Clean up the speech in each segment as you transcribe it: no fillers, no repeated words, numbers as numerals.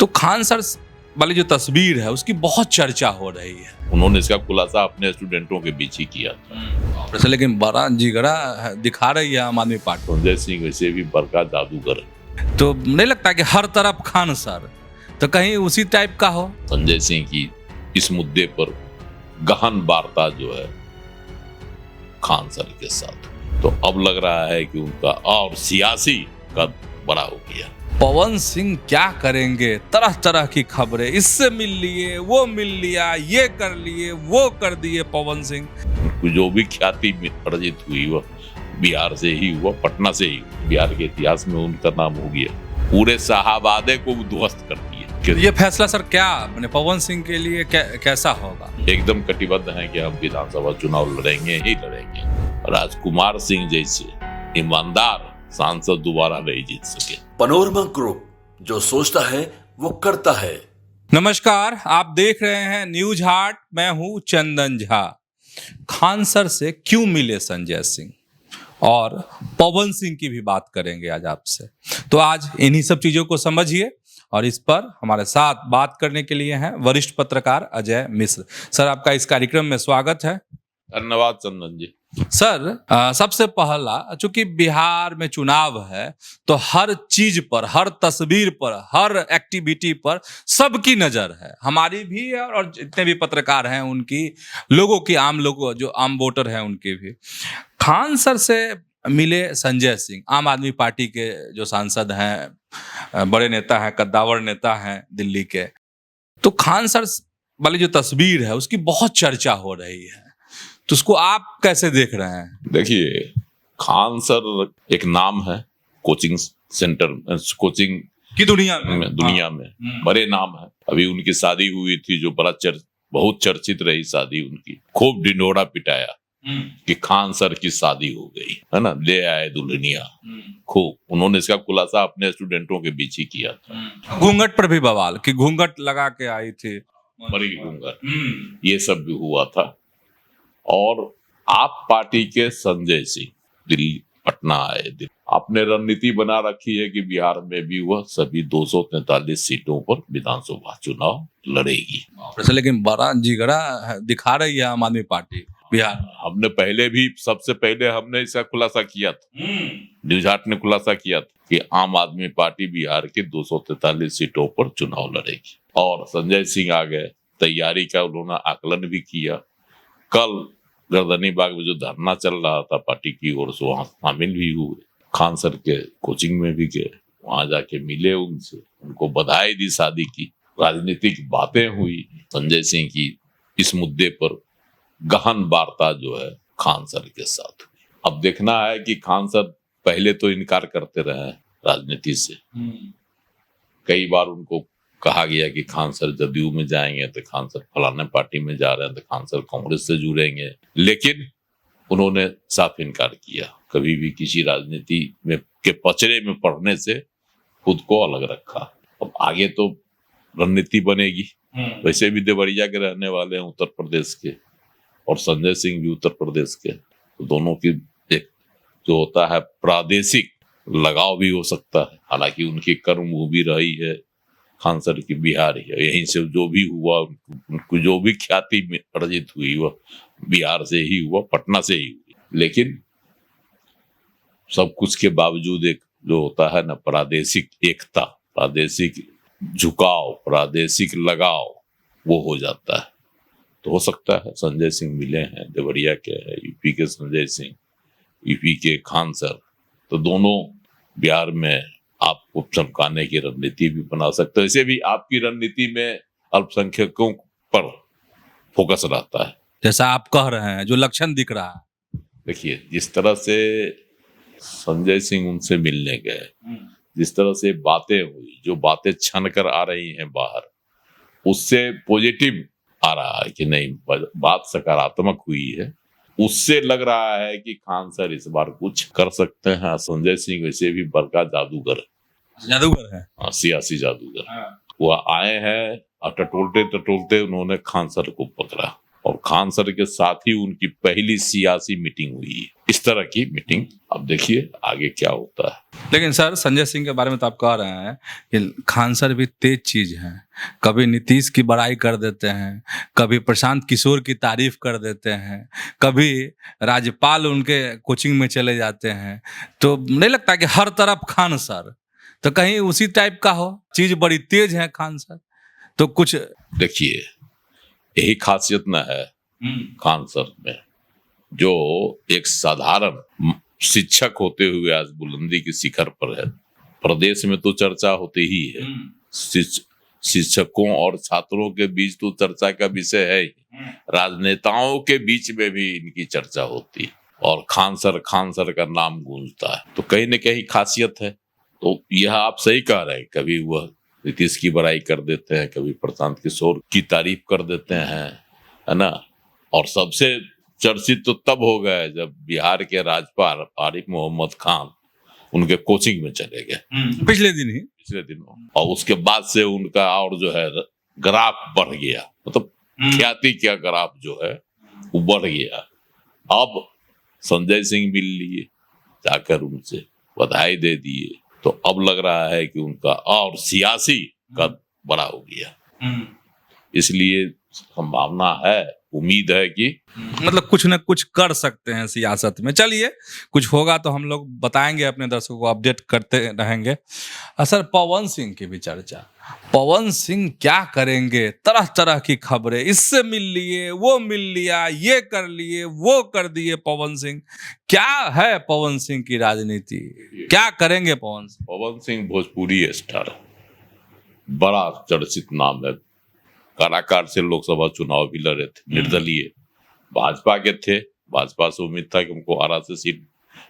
तो खान सर वाली जो तस्वीर है उसकी बहुत चर्चा हो रही है। उन्होंने इसका खुलासा अपने स्टूडेंटों के बीच ही किया था। वैसे लेकिन बड़ा जिगरा दिखा रही है आम आदमी पार्टी। संजय सिंह वैसे भी बड़का जादूगर है। तो नहीं लगता कि हर तरफ खान सर, तो कहीं उसी टाइप का हो? संजय सिंह की इस मुद्दे पर गहन वार्ता जो है खान सर के साथ, तो अब लग रहा है कि उनका और सियासी कद बड़ा हो गया। पवन सिंह क्या करेंगे? तरह तरह की खबरें, इससे मिल लिए, वो मिल लिया, ये कर लिए, वो कर दिए पवन सिंह। जो भी ख्याति अर्जित हुई वह बिहार से ही हुआ, पटना से ही। बिहार के इतिहास में उनका नाम हो गया, पूरे शाहबादे को ध्वस्त कर दिया। ये फैसला सर क्या मैंने पवन सिंह के लिए कैसा होगा? एकदम कटिबद्ध है कि हम विधानसभा चुनाव लड़ेंगे ही लड़ेंगे। राजकुमार सिंह जैसे ईमानदार सांसद दोबारा नहीं जीत सके। पैनोरमा ग्रुप, जो सोचता है वो करता है। नमस्कार, आप देख रहे हैं न्यूज हाट। मैं हूं चंदन झा। खान सर से क्यों मिले संजय सिंह और पवन सिंह की भी बात करेंगे आज आपसे। तो आज इन्हीं सब चीजों को समझिए, और इस पर हमारे साथ बात करने के लिए हैं वरिष्ठ पत्रकार अजय मिश्र। सर, आपका इस कार्यक्रम में स्वागत है। धन्यवाद चंदन जी। सर, सबसे पहला, चूंकि बिहार में चुनाव है तो हर चीज पर, हर तस्वीर पर, हर एक्टिविटी पर सबकी नजर है, हमारी भी है और जितने भी पत्रकार हैं उनकी, लोगों की, आम लोगों जो आम वोटर हैं उनकी भी। खान सर से मिले संजय सिंह, आम आदमी पार्टी के जो सांसद हैं, बड़े नेता हैं, कद्दावर नेता हैं दिल्ली के। तो खान सर वाली जो तस्वीर है उसकी बहुत चर्चा हो रही है, तो उसको आप कैसे देख रहे हैं? देखिए, खान सर एक नाम है कोचिंग सेंटर, कोचिंग की दुनिया में बड़े नाम है। अभी उनकी शादी हुई थी जो बहुत चर्चित रही शादी उनकी। खूब ढिंढोरा पिटाया कि खान सर की शादी हो गई है ना, ले आए दुल्हनिया। खूब उन्होंने इसका खुलासा अपने स्टूडेंटों के बीच ही किया था। घूंघट पर भी बवाल कि घूंघट लगा के आई थी, बड़ी घूंघट, ये सब भी हुआ था। और आप पार्टी के संजय सिंह दिल्ली पटना आए। आपने रणनीति बना रखी है कि बिहार में भी वह सभी 243 सीटों पर विधानसभा चुनाव लड़ेगी। लेकिन बड़ा जिगरा दिखा रही है आम आदमी पार्टी बिहार। हमने पहले भी, सबसे पहले हमने इसका खुलासा किया था, न्यूज हाट ने खुलासा किया था कि आम आदमी पार्टी बिहार के 243 सीटों पर चुनाव लड़ेगी। और संजय सिंह आ गए, तैयारी का उन्होंने आकलन भी किया। कल गर्दनी बाग में जो धरना चल रहा था पार्टी की ओर से, वहां शामिल भी हुए। खान सर के कोचिंग में भी गए, वहां जाके मिले उनसे, उनको बधाई दी शादी की। राजनीतिक बातें हुई। संजय सिंह की इस मुद्दे पर गहन वार्ता जो है खान सर के साथ हुई। अब देखना है कि खान सर पहले तो इनकार करते रहे राजनीति से। कई बार उनको कहा गया कि खान सर जदयू में जाएंगे, तो खान सर फलाने पार्टी में जा रहे हैं, तो खान सर कांग्रेस से जुड़ेंगे, लेकिन उन्होंने साफ इनकार किया। कभी भी किसी राजनीति में के पचड़े में पड़ने से खुद को अलग रखा। अब आगे तो रणनीति बनेगी। वैसे भी देवरिया के रहने वाले हैं, उत्तर प्रदेश के, और संजय सिंह भी उत्तर प्रदेश के, तो दोनों की एक जो होता है प्रादेशिक लगाव भी हो सकता है। हालांकि उनकी कर्मभूमि रही है खान सर की बिहार है, यहीं से जो भी हुआ, उनको जो भी ख्याति अर्जित हुई वह बिहार से ही हुआ, पटना से ही हुई। लेकिन सब कुछ के बावजूद एक जो होता है ना, प्रादेशिक एकता, प्रादेशिक झुकाव, प्रादेशिक लगाव, वो हो जाता है। तो हो सकता है संजय सिंह मिले हैं, देवरिया के हैं, यूपी के संजय सिंह, यूपी के खान सर, तो दोनों बिहार में आपको चमकाने की रणनीति भी बना सकते हैं। ऐसे भी आपकी रणनीति में अल्पसंख्यकों पर फोकस रहता है, जैसा आप कह रहे हैं, जो लक्षण दिख रहा है। देखिए, जिस तरह से संजय सिंह उनसे मिलने गए, जिस तरह से बातें हुई, जो बातें छन कर आ रही हैं बाहर, उससे पॉजिटिव आ रहा है कि नहीं, बात सकारात्मक हुई है। उससे लग रहा है कि खान सर इस बार कुछ कर सकते हैं। संजय सिंह वैसे भी बड़का जादूगर है, हाँ, सियासी जादूगर। वो आए हैं और टटोलते टटोलते उन्होंने खान सर को पकड़ा और खान सर के साथ ही उनकी पहली सियासी मीटिंग हुई है। इस तरह की मीटिंग, अब देखिए आगे क्या होता है। लेकिन सर संजय सिंह के बारे में तो आप कह रहे हैं कि खान सर भी तेज चीज हैं, कभी नीतीश की बड़ाई कर देते हैं, कभी प्रशांत किशोर की तारीफ कर देते हैं, कभी राज्यपाल उनके कोचिंग में चले जाते हैं, तो नहीं लगता कि हर तरफ खान सर, तो कहीं उसी टाइप का हो, चीज बड़ी तेज है खान सर, तो कुछ देखिए यही खासियत न है खान सर में, जो एक साधारण शिक्षक होते हुए आज बुलंदी की शिखर पर है। प्रदेश में तो चर्चा होती ही है, शिक्षकों और छात्रों के बीच तो चर्चा का विषय है ही, राजनेताओं के बीच में भी इनकी चर्चा होती है और खान सर का नाम गूंजता है, तो कहीं न कहीं खासियत है। तो यह आप सही कह रहे हैं, कभी वह नीतीश की बड़ाई कर देते हैं, कभी प्रशांत किशोर की तारीफ कर देते हैं, है ना। और सबसे चर्चित तो तब हो गए जब बिहार के राज्यपाल आरिफ मोहम्मद खान उनके कोचिंग में चले गए पिछले दिनों, और उसके बाद से उनका और जो है ग्राफ बढ़ गया, मतलब ख्याति का ग्राफ जो है वो बढ़ गया। अब संजय सिंह मिल लिए, जाकर उनसे बधाई दे दिए, तो अब लग रहा है कि उनका और सियासी कद बड़ा हो गया। इसलिए संभावना है, उम्मीद है कि मतलब कुछ न कुछ कर सकते हैं सियासत में। चलिए कुछ होगा तो हम लोग बताएंगे, अपने दर्शकों को अपडेट करते रहेंगे। सर पवन सिंह की भी चर्चा, पवन सिंह क्या करेंगे, तरह तरह की खबरें, इससे मिल लिए, वो मिल लिया, ये कर लिए, वो कर दिए पवन सिंह। क्या है पवन सिंह की राजनीति, क्या करेंगे पवन सिंह? पवन सिंह भोजपुरी स्टार, बड़ा चर्चित नाम है। काराकाट से लोकसभा चुनाव भी लड़े थे, निर्दलीय, भाजपा के थे। भाजपा से उम्मीद था कि उनको आरा से सीट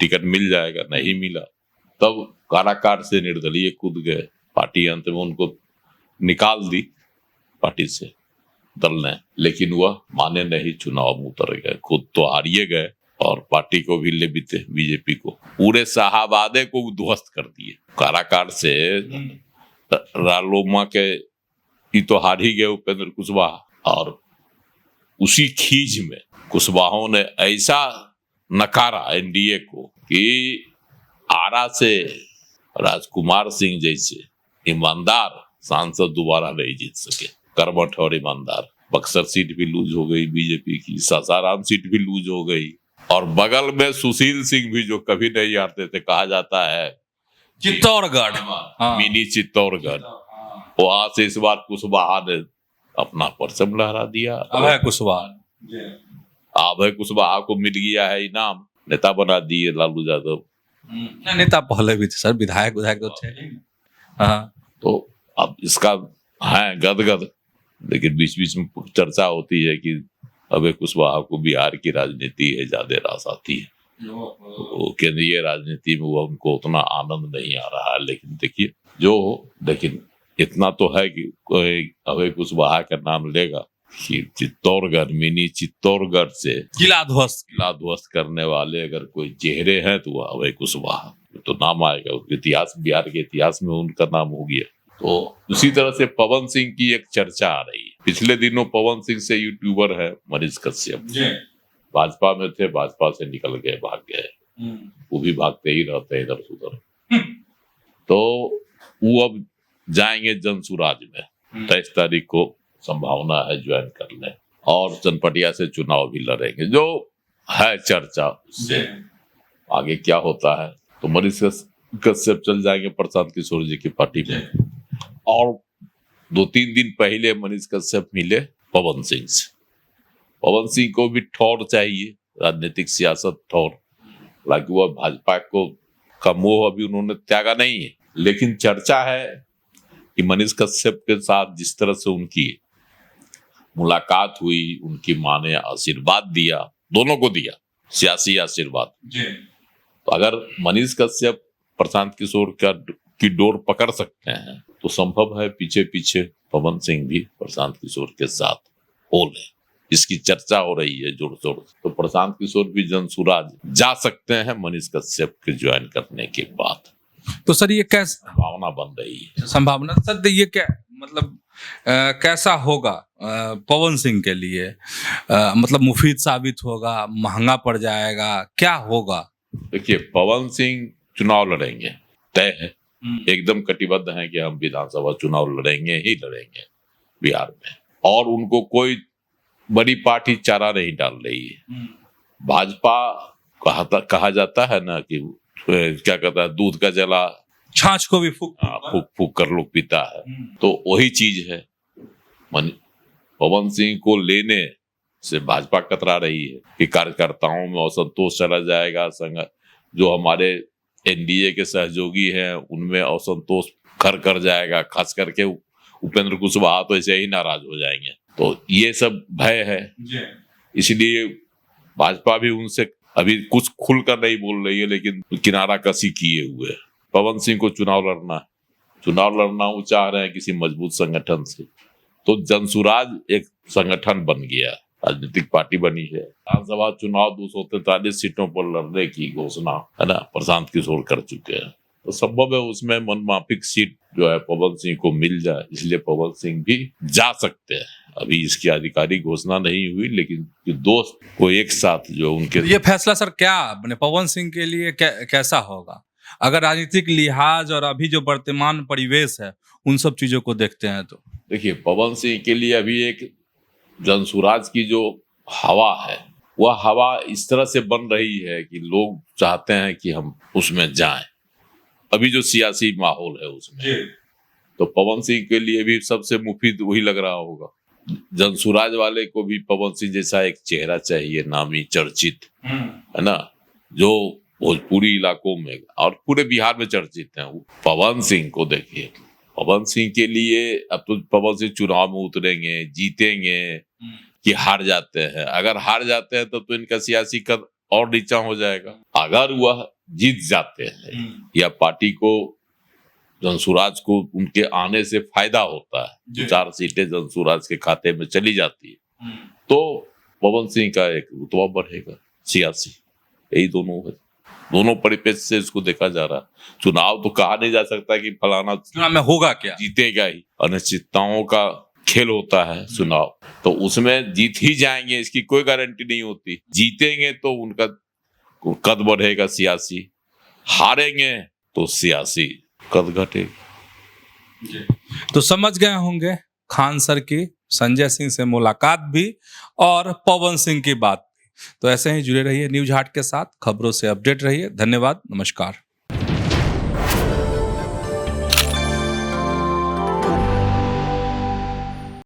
टिकट मिल जाएगा, नहीं मिला, तब काराकाट से निर्दलीय कूद गए। पार्टी अंत में उनको निकाल दी पार्टी से दल ने, लेकिन वह माने नहीं, चुनाव में उतर गए, खुद तो हारिए गए और पार्टी को भी ले बीते, बीजेपी को, पूरे शाहबादे को ध्वस्त कर दिए। काराकाट से रालोमा के तो हार ही गए उपेंद्र कुशवाहा, और उसी खींच में कुशवाहों ने ऐसा नकारा एनडीए को कि आरा से राजकुमार सिंह जैसे ईमानदार सांसद दोबारा नहीं जीत सके, कर्मठ और ईमानदार। बक्सर सीट भी लूज हो गई बीजेपी की, सासाराम सीट भी लूज हो गई, और बगल में सुशील सिंह भी जो कभी नहीं हारते थे, कहा जाता है चित्तौड़गढ़, मिनी चित्तौड़गढ़, वहां से इस बार कुशवाहा ने अपना परचम लहरा दिया। अभय कुशवाहा को मिल गया है इनाम, नेता बना दिए लालू यादव। नेता पहले भी थे सर, विधायक तो थे। हाँ, तो अब इसका है गदगद, लेकिन बीच बीच में चर्चा होती है कि अभय कुशवाहा को बिहार की राजनीति है ज्यादा रास आती है, तो केंद्रीय राजनीति में वो उनको उतना आनंद नहीं आ रहा है। लेकिन देखिए लेकिन इतना तो है कि अभय कुशवाहा का नाम लेगा कि चित्तौड़गढ़, मिनी चित्तौड़गढ़ से किला ध्वस्त करने वाले अगर कोई चेहरे हैं तो वह अभय कुशवाहा, तो नाम आएगा उनके इतिहास, बिहार के इतिहास में उनका नाम हो गया। तो उसी तरह से पवन सिंह की एक चर्चा आ रही है। पिछले दिनों पवन सिंह से यूट्यूबर है मनीष कश्यप, भाजपा में थे, भाजपा से निकल गए, भाग गए, वो भी भागते ही रहते हैं इधर उधर। तो वो अब जाएंगे जनसुराज में, 23 तारीख को संभावना है ज्वाइन कर ले, और चनपटिया से चुनाव भी लड़ेंगे, जो है चर्चा। उससे आगे क्या होता है, तो मनीष कश्यप चल जाएंगे प्रशांत किशोर जी की पार्टी में। और 2-3 दिन पहले मनीष कश्यप मिले पवन सिंह से। पवन सिंह को भी ठौर चाहिए, राजनीतिक सियासत ठौर, हालांकि वह भाजपा को का मोह अभी उन्होंने त्यागा नहीं है, लेकिन चर्चा है कि मनीष कश्यप के साथ जिस तरह से उनकी मुलाकात हुई, उनकी मां ने आशीर्वाद दिया, दोनों को दिया सियासी आशीर्वाद, तो अगर मनीष कश्यप प्रशांत किशोर की डोर पकड़ सकते हैं तो संभव है पीछे पीछे पवन सिंह भी प्रशांत किशोर के साथ हो ले। इसकी चर्चा हो रही है जोर शोर से। तो प्रशांत किशोर भी जनसुराज जा सकते हैं मनीष कश्यप के ज्वाइन करने के बाद। तो सर ये क्या संभावना बन रही है? संभावना सर ये क्या मतलब कैसा होगा पवन सिंह के लिए? मतलब मुफीद साबित होगा, महंगा पड़ जाएगा, क्या होगा? देखिए, पवन सिंह चुनाव लड़ेंगे, तय है, एकदम कटिबद्ध हैं कि हम विधानसभा चुनाव लड़ेंगे ही लड़ेंगे बिहार में, और उनको कोई बड़ी पार्टी चारा नहीं डाल रही है। भाजपा कहा जाता है ना कि क्या कहता है, दूध का जला छाछ को भी फूक फूक फूक कर लोग पीता है, तो वही चीज है। पवन सिंह को लेने से भाजपा कतरा रही है कि कार्यकर्ताओं में असंतोष चला जाएगा, जो हमारे एनडीए के सहयोगी हैं उनमें असंतोष घर कर जाएगा, खास करके उपेंद्र कुशवाहा तो ऐसे ही नाराज हो जाएंगे। तो ये सब भय है, इसलिए भाजपा भी उनसे अभी कुछ खुलकर नहीं बोल रही है, लेकिन किनारा कसी किए हुए है। पवन सिंह को चुनाव लड़ना वो चाह रहे हैं किसी मजबूत संगठन से। तो जनसुराज एक संगठन बन गया, राजनीतिक पार्टी बनी है। विधानसभा चुनाव 243 सीटों पर लड़ने की घोषणा है ना प्रशांत किशोर कर चुके हैं, तो संभव है उसमें मनमाफिक सीट जो है पवन सिंह को मिल जाए, इसलिए पवन सिंह भी जा सकते हैं। अभी इसकी आधिकारिक घोषणा नहीं हुई, लेकिन दोस्त को एक साथ जो उनके ये फैसला सर क्या बने पवन सिंह के लिए कैसा होगा, अगर राजनीतिक लिहाज और अभी जो वर्तमान परिवेश है उन सब चीजों को देखते हैं तो? देखिए, पवन सिंह के लिए अभी एक जनसुराज की जो हवा है, वह हवा इस तरह से बन रही है कि लोग चाहते हैं कि हम उसमें जाएं। अभी जो सियासी माहौल है उसमें, तो पवन सिंह के लिए भी सबसे मुफीद वही लग रहा होगा। जनसुराज वाले को भी पवन सिंह जैसा एक चेहरा चाहिए, नामी चर्चित, है ना, जो भोजपुरी इलाकों में और पूरे बिहार में चर्चित हैं। पवन सिंह को देखिए, पवन सिंह के लिए अब तो पवन सिंह चुनाव में उतरेंगे, जीतेंगे कि हार जाते हैं। अगर हार जाते हैं तो इनका सियासी कद और नीचा हो जाएगा। अगर वह जीत जाते हैं या पार्टी को, जनसुराज को उनके आने से फायदा होता है, 4 सीटें जनसुराज के खाते में चली जाती है, तो पवन सिंह का एक रुतबा बढ़ेगा सियासी। यही दोनों परिपेक्ष से इसको देखा जा रहा है। चुनाव तो कहा नहीं जा सकता कि फलाना चुनाव में होगा क्या, जीतेगा ही, अनिश्चितताओं का खेल होता है चुनाव, तो उसमें जीत ही जाएंगे इसकी कोई गारंटी नहीं होती। जीतेंगे तो उनका कद बढ़ेगा सियासी, हारेंगे तो सियासी कद घटेगा। तो समझ गए होंगे खान सर की संजय सिंह से मुलाकात भी और पवन सिंह की बात भी। तो ऐसे ही जुड़े रहिए न्यूज हाट के साथ, खबरों से अपडेट रहिए। धन्यवाद, नमस्कार।